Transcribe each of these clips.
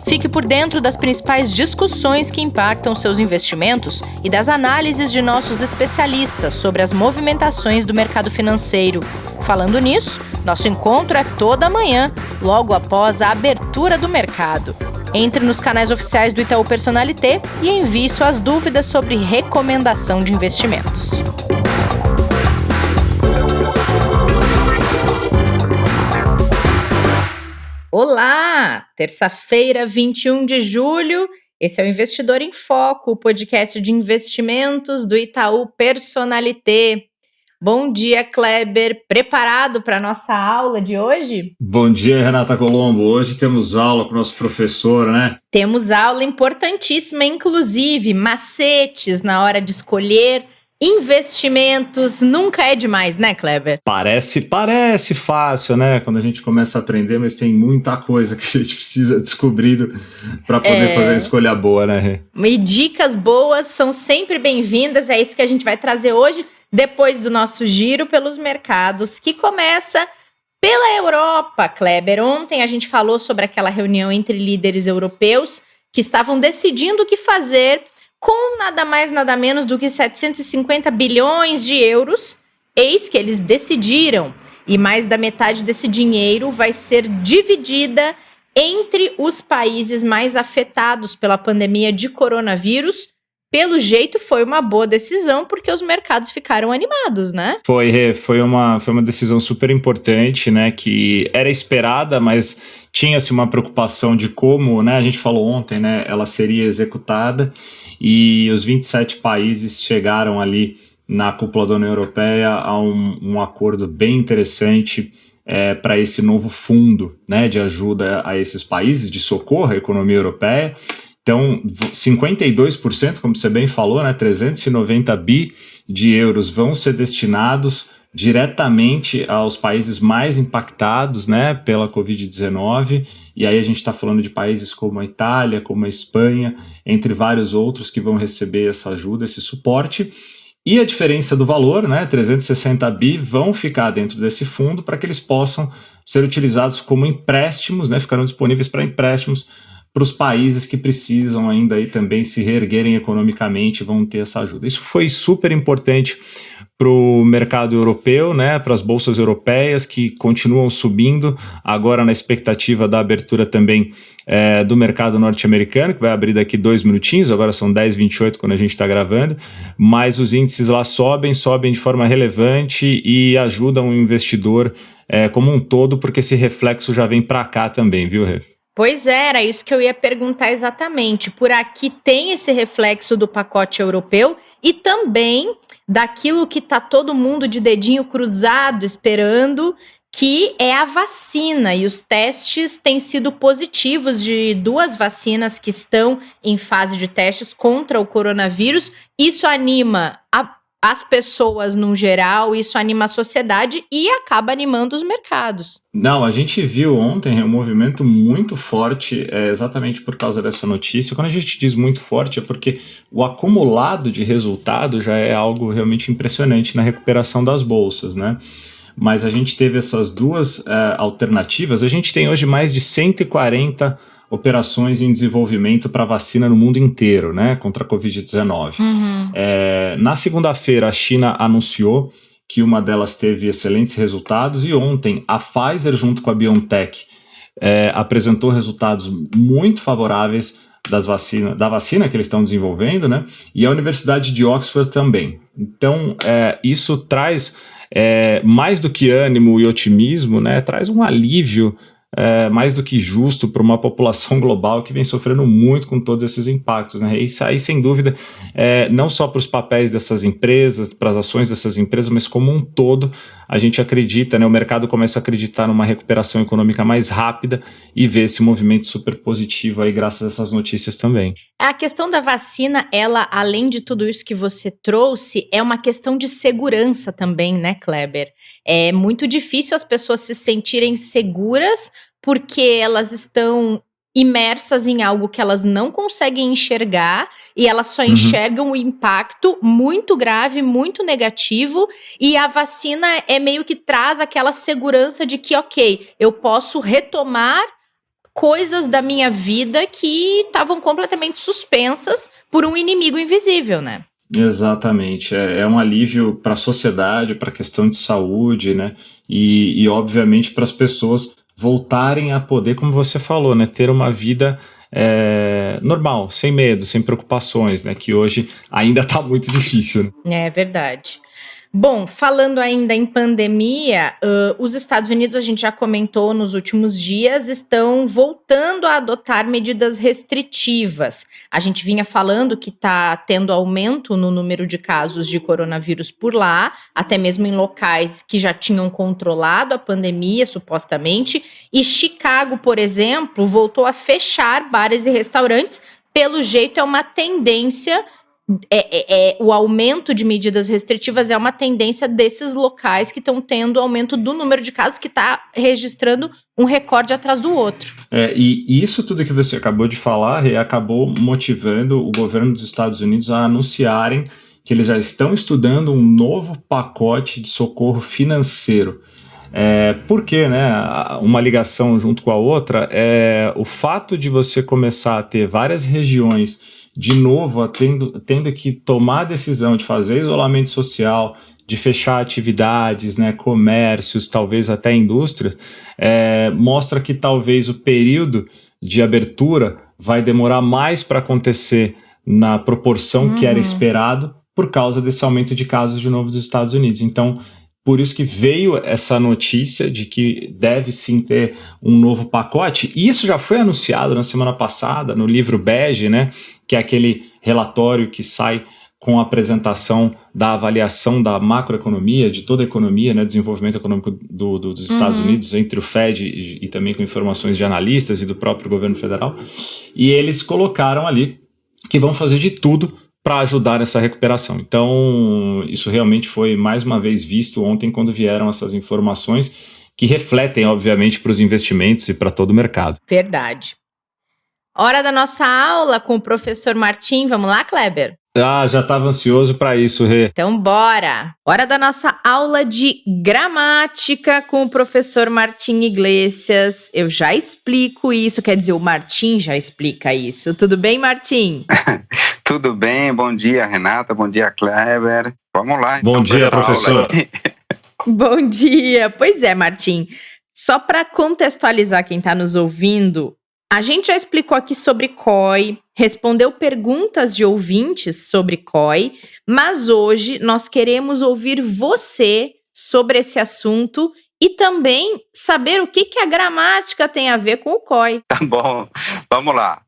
Fique por dentro das principais discussões que impactam seus investimentos e das análises de nossos especialistas sobre as movimentações do mercado financeiro. Falando nisso, nosso encontro é toda manhã, logo após a abertura do mercado. Entre nos canais oficiais do Itaú Personalité e envie suas dúvidas sobre recomendação de investimentos. Olá! Terça-feira, 21 de julho. Esse é o Investidor em Foco, o podcast de investimentos do Itaú Personalité. Bom dia, Kleber. Preparado para a nossa aula de hoje? Bom dia, Renata Colombo. Hoje temos aula com o nosso professor, né? Temos aula importantíssima, inclusive macetes na hora de escolher investimentos. Nunca é demais, né, Kleber? Parece fácil, né? Quando a gente começa a aprender, mas tem muita coisa que a gente precisa descobrir para poder fazer a escolha boa, né? E dicas boas são sempre bem-vindas. É isso que a gente vai trazer hoje, depois do nosso giro pelos mercados, que começa pela Europa, Kleber. Ontem a gente falou sobre aquela reunião entre líderes europeus que estavam decidindo o que fazer com nada mais, nada menos do que 750 bilhões de euros. Eis que eles decidiram, e mais da metade desse dinheiro vai ser dividida entre os países mais afetados pela pandemia de coronavírus. Pelo jeito, foi uma boa decisão, porque os mercados ficaram animados, né? Foi uma decisão super importante, né? Que era esperada, mas tinha-se uma preocupação de como, né? A gente falou ontem, né? Ela seria executada e os 27 países chegaram ali na cúpula da União Europeia a um acordo bem interessante para esse novo fundo, né? De ajuda a esses países, de socorro à economia europeia. Então, 52%, como você bem falou, né, 390 bi de euros vão ser destinados diretamente aos países mais impactados, né, pela Covid-19, e aí a gente está falando de países como a Itália, como a Espanha, entre vários outros que vão receber essa ajuda, esse suporte. E a diferença do valor, né, 360 bi, vão ficar dentro desse fundo para que eles possam ser utilizados como empréstimos, né, ficarão disponíveis para empréstimos para os países que precisam ainda aí também se reerguerem economicamente, vão ter essa ajuda. Isso foi super importante para o mercado europeu, né, para as bolsas europeias que continuam subindo, agora na expectativa da abertura também do mercado norte-americano, que vai abrir daqui 2 minutinhos, agora são 10h28 quando a gente está gravando, mas os índices lá sobem de forma relevante e ajudam o investidor como um todo, porque esse reflexo já vem para cá também, viu, Rê? Pois é, era isso que eu ia perguntar exatamente. Por aqui tem esse reflexo do pacote europeu e também daquilo que está todo mundo de dedinho cruzado esperando, que é a vacina. E os testes têm sido positivos de 2 vacinas que estão em fase de testes contra o coronavírus. Isso anima as pessoas no geral, isso anima a sociedade e acaba animando os mercados. Não, a gente viu ontem um movimento muito forte, exatamente por causa dessa notícia. Quando a gente diz muito forte é porque o acumulado de resultado já é algo realmente impressionante na recuperação das bolsas, né? Mas a gente teve essas 2 alternativas. A gente tem hoje mais de 140 operações em desenvolvimento para vacina no mundo inteiro, né, contra a Covid-19. Na segunda-feira, a China anunciou que uma delas teve excelentes resultados e ontem a Pfizer, junto com a BioNTech, apresentou resultados muito favoráveis da vacina que eles estão desenvolvendo, né, e a Universidade de Oxford também. Então, isso traz mais do que ânimo e otimismo, né, traz um alívio mais do que justo para uma população global que vem sofrendo muito com todos esses impactos, né? Isso aí, sem dúvida, não só para os papéis dessas empresas, para as ações dessas empresas, mas como um todo, a gente acredita, né? O mercado começa a acreditar numa recuperação econômica mais rápida e vê esse movimento super positivo aí graças a essas notícias também. A questão da vacina, ela, além de tudo isso que você trouxe, é uma questão de segurança também, né, Kleber? É muito difícil as pessoas se sentirem seguras porque elas estão imersas em algo que elas não conseguem enxergar e elas só enxergam o impacto muito grave, muito negativo, e a vacina meio que traz aquela segurança de que, ok, eu posso retomar coisas da minha vida que estavam completamente suspensas por um inimigo invisível, né? Exatamente, é um alívio para a sociedade, para a questão de saúde, né? E obviamente para as pessoas voltarem a poder, como você falou, né? Ter uma vida normal, sem medo, sem preocupações, né? Que hoje ainda está muito difícil, né? É verdade. Bom, falando ainda em pandemia, os Estados Unidos, a gente já comentou nos últimos dias, estão voltando a adotar medidas restritivas. A gente vinha falando que está tendo aumento no número de casos de coronavírus por lá, até mesmo em locais que já tinham controlado a pandemia, supostamente. E Chicago, por exemplo, voltou a fechar bares e restaurantes. Pelo jeito, é uma tendência. O aumento de medidas restritivas é uma tendência desses locais que estão tendo aumento do número de casos, que está registrando um recorde atrás do outro. E isso tudo que você acabou de falar acabou motivando o governo dos Estados Unidos a anunciarem que eles já estão estudando um novo pacote de socorro financeiro. Porque, né, uma ligação junto com a outra é o fato de você começar a ter várias regiões de novo, tendo que tomar a decisão de fazer isolamento social, de fechar atividades, né, comércios, talvez até indústrias, mostra que talvez o período de abertura vai demorar mais para acontecer na proporção que era esperado por causa desse aumento de casos de novo dos Estados Unidos. Então, por isso que veio essa notícia de que deve sim ter um novo pacote. E isso já foi anunciado na semana passada no livro Bege, né, que é aquele relatório que sai com a apresentação da avaliação da macroeconomia, de toda a economia, né, desenvolvimento econômico dos Estados Unidos, entre o Fed e também com informações de analistas e do próprio governo federal. E eles colocaram ali que vão fazer de tudo para ajudar nessa recuperação. Então, isso realmente foi mais uma vez visto ontem quando vieram essas informações que refletem, obviamente, para os investimentos e para todo o mercado. Verdade. Hora da nossa aula com o professor Martim. Vamos lá, Kleber? Já estava ansioso para isso, Rê. Então, bora! Hora da nossa aula de gramática com o professor Martim Iglesias. Eu já explico isso, quer dizer, o Martim já explica isso. Tudo bem, Martim? Tudo bem, bom dia, Renata, bom dia, Kleber. Vamos lá. Bom dia, professor. Bom dia. Pois é, Martim. Só para contextualizar quem está nos ouvindo, a gente já explicou aqui sobre COI, respondeu perguntas de ouvintes sobre COI, mas hoje nós queremos ouvir você sobre esse assunto e também saber o que a gramática tem a ver com o COI. Tá bom, vamos lá.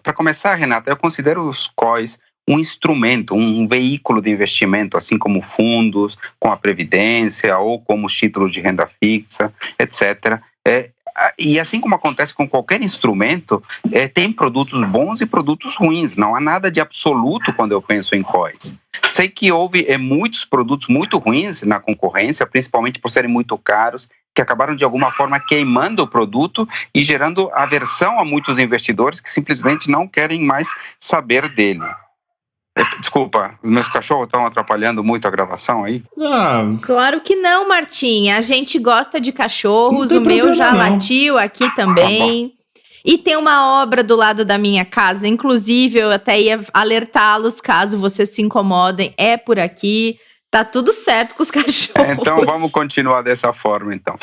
Para começar, Renata, eu considero os COIs um instrumento, um veículo de investimento, assim como fundos, com a previdência ou como os títulos de renda fixa, etc. E assim como acontece com qualquer instrumento, tem produtos bons e produtos ruins. Não há nada de absoluto quando eu penso em COIs. Sei que houve muitos produtos muito ruins na concorrência, principalmente por serem muito caros, que acabaram de alguma forma queimando o produto e gerando aversão a muitos investidores que simplesmente não querem mais saber dele. Desculpa, meus cachorros estão atrapalhando muito a gravação aí? Claro que não, Martim. A gente gosta de cachorros, o meu já latiu aqui também. E tem uma obra do lado da minha casa, inclusive eu até ia alertá-los caso vocês se incomodem, é por aqui. Tá tudo certo com os cachorros. Então, vamos continuar dessa forma, então.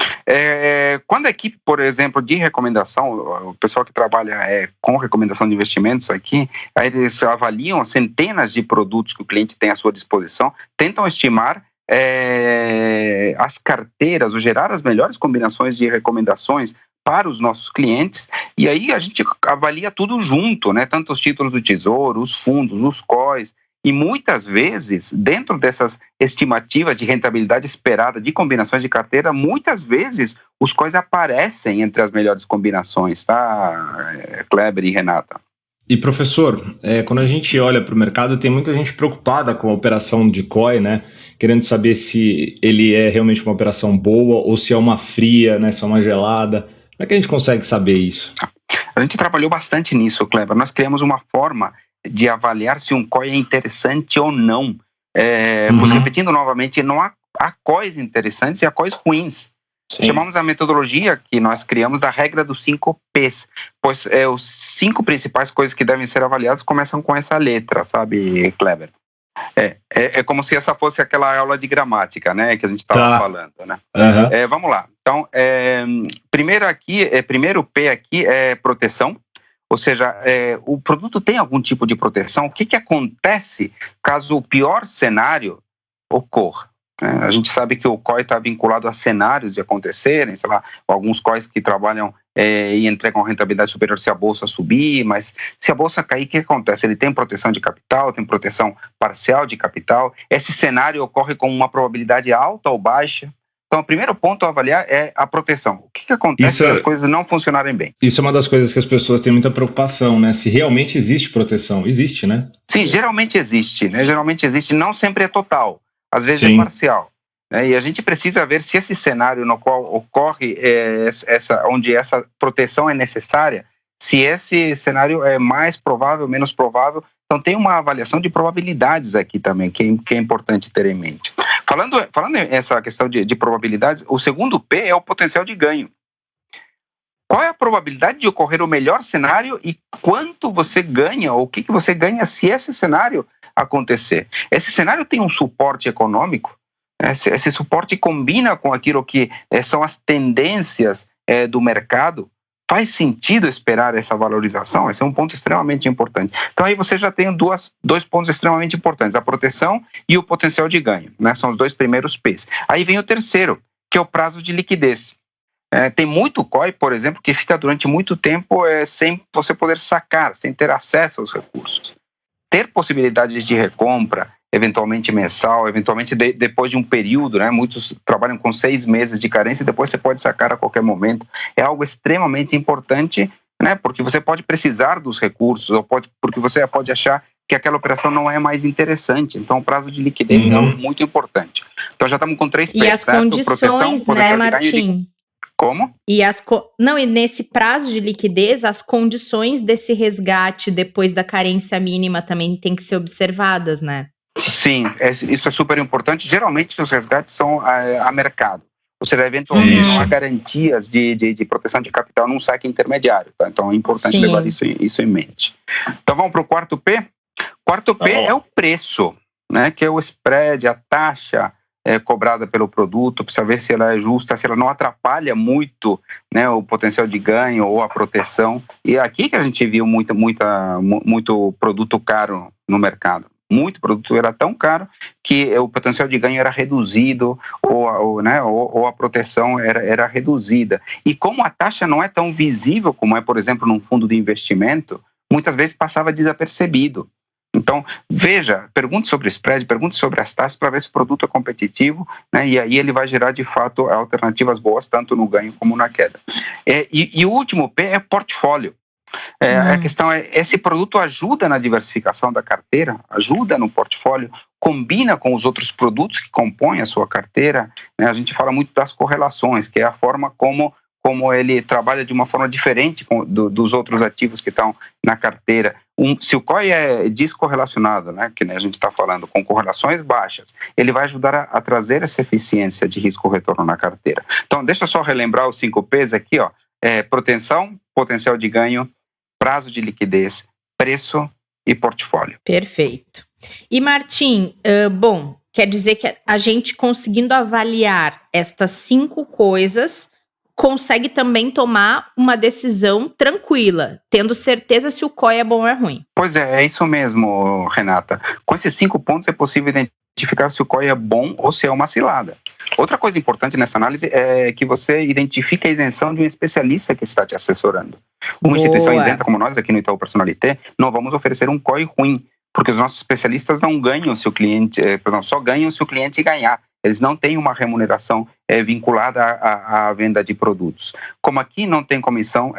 Quando a equipe, por exemplo, de recomendação, o pessoal que trabalha com recomendação de investimentos aqui, aí eles avaliam centenas de produtos que o cliente tem à sua disposição, tentam estimar as carteiras, ou gerar as melhores combinações de recomendações para os nossos clientes, e aí a gente avalia tudo junto, né? Tanto os títulos do Tesouro, os fundos, os COIs. E muitas vezes, dentro dessas estimativas de rentabilidade esperada de combinações de carteira, muitas vezes os COIs aparecem entre as melhores combinações, tá, Kleber e Renata? E professor, quando a gente olha para o mercado, tem muita gente preocupada com a operação de COI, né? Querendo saber se ele é realmente uma operação boa ou se é uma fria, né? Se é uma gelada. Como é que a gente consegue saber isso? A gente trabalhou bastante nisso, Kleber. Nós criamos uma forma de avaliar se um COI é interessante ou não. Repetindo novamente, não há COIs interessantes e há COIs ruins. Sim. Chamamos a metodologia que nós criamos da regra dos 5 P's, pois os 5 principais coisas que devem ser avaliadas começam com essa letra, sabe, Kleber? É como se essa fosse aquela aula de gramática, né, que a gente estava falando, né? Uhum. Vamos lá. Então, primeiro P aqui é proteção, ou seja, o produto tem algum tipo de proteção? O que acontece caso o pior cenário ocorra? A gente sabe que o COI está vinculado a cenários de acontecerem, sei lá, alguns COIs que trabalham e entregam rentabilidade superior se a bolsa subir, mas se a bolsa cair, o que acontece? Ele tem proteção de capital, tem proteção parcial de capital. Esse cenário ocorre com uma probabilidade alta ou baixa. Então, o primeiro ponto a avaliar é a proteção. O que acontece se as coisas não funcionarem bem? Isso é uma das coisas que as pessoas têm muita preocupação, né? Se realmente existe proteção. Existe, né? Sim, geralmente existe, né? Geralmente existe, não sempre é total. Às vezes Sim. É parcial. Né? E a gente precisa ver se esse cenário no qual ocorre, onde essa proteção é necessária, se esse cenário é mais provável, menos provável. Então, tem uma avaliação de probabilidades aqui também, que é importante ter em mente. Falando essa questão de probabilidades, o segundo P é o potencial de ganho. Qual é a probabilidade de ocorrer o melhor cenário e quanto você ganha, ou o que você ganha se esse cenário acontecer? Esse cenário tem um suporte econômico? Esse suporte combina com aquilo que são as tendências do mercado? Faz sentido esperar essa valorização? Esse é um ponto extremamente importante. Então, aí você já tem dois pontos extremamente importantes, a proteção e o potencial de ganho, né? São os 2 primeiros P's. Aí vem o terceiro, que é o prazo de liquidez. Tem muito COI, por exemplo, que fica durante muito tempo sem você poder sacar, sem ter acesso aos recursos. Ter possibilidades de recompra, eventualmente mensal, eventualmente depois de um período, né? Muitos trabalham com 6 meses de carência e depois você pode sacar a qualquer momento. É algo extremamente importante, né? Porque você pode precisar dos recursos, ou porque você pode achar que aquela operação não é mais interessante. Então, o prazo de liquidez é algo muito importante. Então, já estamos com 3 P's, e as condições, né, Martim? Como? E nesse prazo de liquidez, as condições desse resgate depois da carência mínima também têm que ser observadas, né? Sim, isso é super importante. Geralmente os resgates são a mercado. Ou seja, eventualmente não há garantias de proteção de capital num saque intermediário. Tá? Então é importante levar isso em mente. Então vamos para o quarto P? Quarto P é o preço, né? Que é o spread, a taxa cobrada pelo produto, precisa ver se ela é justa, se ela não atrapalha muito, né, o potencial de ganho ou a proteção. E aqui que a gente viu muito produto caro no mercado. Muito produto era tão caro que o potencial de ganho era reduzido ou a proteção era reduzida. E como a taxa não é tão visível como é, por exemplo, num fundo de investimento, muitas vezes passava desapercebido. Então, veja, pergunte sobre o spread, pergunte sobre as taxas para ver se o produto é competitivo, né? E aí ele vai gerar, de fato, alternativas boas, tanto no ganho como na queda. E o último P é portfólio. A questão é, esse produto ajuda na diversificação da carteira, ajuda no portfólio, combina com os outros produtos que compõem a sua carteira, né? A gente fala muito das correlações, que é a forma como ele trabalha de uma forma diferente dos outros ativos que estão na carteira. Se o COI é descorrelacionado, né, que a gente está falando, com correlações baixas, ele vai ajudar a trazer essa eficiência de risco-retorno na carteira. Então, deixa eu só relembrar os 5 P's aqui, ó. Proteção, potencial de ganho, prazo de liquidez, preço e portfólio. Perfeito. E Martim, quer dizer que a gente conseguindo avaliar estas 5 coisas, consegue também tomar uma decisão tranquila, tendo certeza se o COI é bom ou é ruim. Pois é isso mesmo, Renata. Com esses 5 pontos é possível identificar se o COI é bom ou se é uma cilada. Outra coisa importante nessa análise é que você identifique a isenção de um especialista que está te assessorando. Uma instituição isenta como nós, aqui no Itaú Personalité, não vamos oferecer um COI ruim, porque os nossos especialistas não ganham se o cliente, só ganham se o cliente ganhar. Eles não têm uma remuneração vinculada à venda de produtos. Como aqui não tem comissão...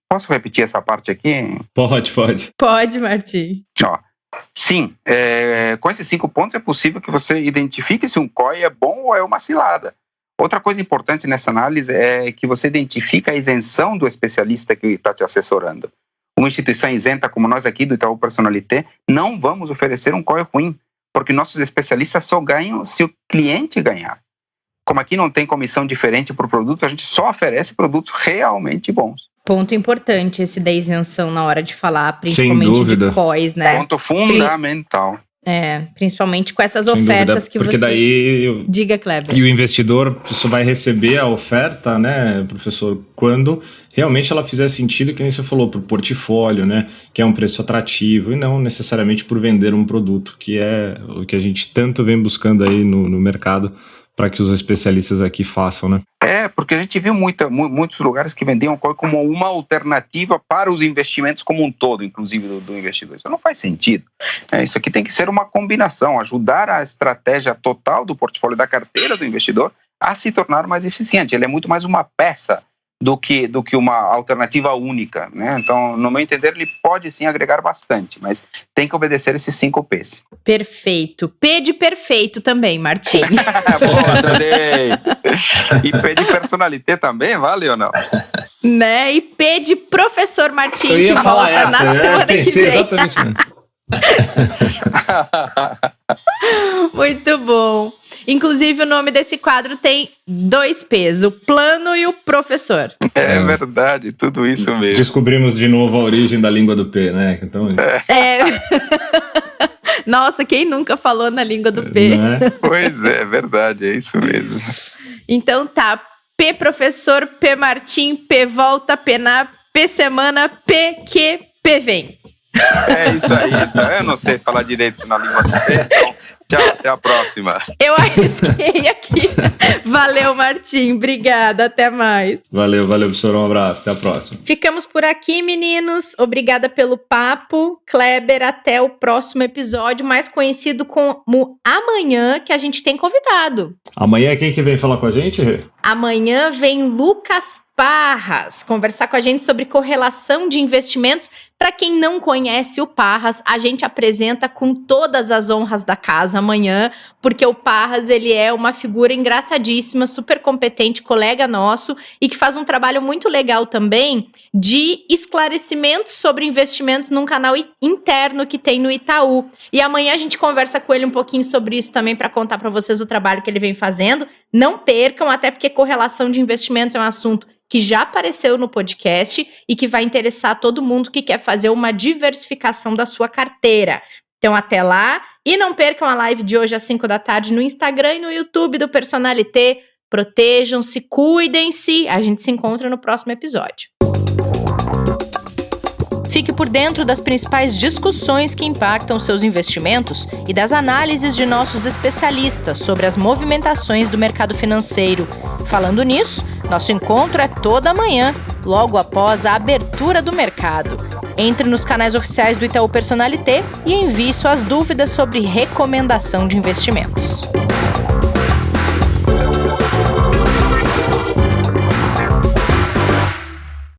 Posso repetir essa parte aqui? Pode. Pode, Martim. Sim, com esses 5 pontos é possível que você identifique se um COI é bom ou é uma cilada. Outra coisa importante nessa análise é que você identifica a isenção do especialista que está te assessorando. Uma instituição isenta como nós aqui do Itaú Personalité, não vamos oferecer um COI ruim, porque nossos especialistas só ganham se o cliente ganhar. como aqui não tem comissão diferente por produto, a gente só oferece produtos realmente bons. Ponto importante esse da isenção na hora de falar, principalmente de COIs, né? Ponto fundamental. Principalmente com essas ofertas que porque você... daí... Diga, Kleber. E o investidor só vai receber a oferta, né, professor, quando realmente ela fizer sentido, que nem você falou, para o portfólio, né, que é um preço atrativo, e não necessariamente por vender um produto, que é o que a gente tanto vem buscando aí no mercado, para que os especialistas aqui façam, né? Porque a gente viu muitos lugares que vendiam COI como uma alternativa para os investimentos como um todo, inclusive do investidor. Isso não faz sentido. Isso aqui tem que ser uma combinação, ajudar a estratégia total do portfólio da carteira do investidor a se tornar mais eficiente. Ele é muito mais uma peça do que uma alternativa única, né? Então, no meu entender, ele pode sim agregar bastante, mas tem que obedecer esses 5 P's. Perfeito. P de perfeito também, Martim. Boa, adorei. E P de personalité também, vale ou não? Né? E P de professor Martim, eu ia que falar volta na semana que vem. Exatamente, né? Muito bom. Inclusive, o nome desse quadro tem 2 P's, o plano e o professor. É verdade, tudo isso mesmo. Descobrimos de novo a origem da língua do P, né? Então, Nossa, quem nunca falou na língua do P? Né? Pois é, verdade, é isso mesmo. Então tá, P professor, P Martim, P volta, P na, P semana, P que, P vem. É isso aí, eu não sei falar direito na língua do P, então tchau, até a próxima. Eu arrisquei aqui. Valeu, Martim, obrigada, até mais. Valeu, professor, um abraço, até a próxima. Ficamos por aqui, meninos, obrigada pelo papo. Kleber, até o próximo episódio, mais conhecido como Amanhã, que a gente tem convidado. Amanhã quem que vem falar com a gente, Rê? Amanhã vem Lucas Parras conversar com a gente sobre correlação de investimentos. Para quem não conhece o Parras, a gente apresenta com todas as honras da casa amanhã, porque o Parras, ele é uma figura engraçadíssima, super competente, colega nosso, e que faz um trabalho muito legal também de esclarecimentos sobre investimentos num canal interno que tem no Itaú. E amanhã a gente conversa com ele um pouquinho sobre isso também, para contar para vocês o trabalho que ele vem fazendo. Não percam, até porque correlação de investimentos é um assunto que já apareceu no podcast e que vai interessar todo mundo que quer fazer uma diversificação da sua carteira. Então, até lá. E não percam a live de hoje às 5 da tarde no Instagram e no YouTube do Personalité. Protejam-se, cuidem-se. A gente se encontra no próximo episódio. Fique por dentro das principais discussões que impactam seus investimentos e das análises de nossos especialistas sobre as movimentações do mercado financeiro. Falando nisso, nosso encontro é toda manhã, logo após a abertura do mercado. Entre nos canais oficiais do Itaú Personalité e envie suas dúvidas sobre recomendação de investimentos.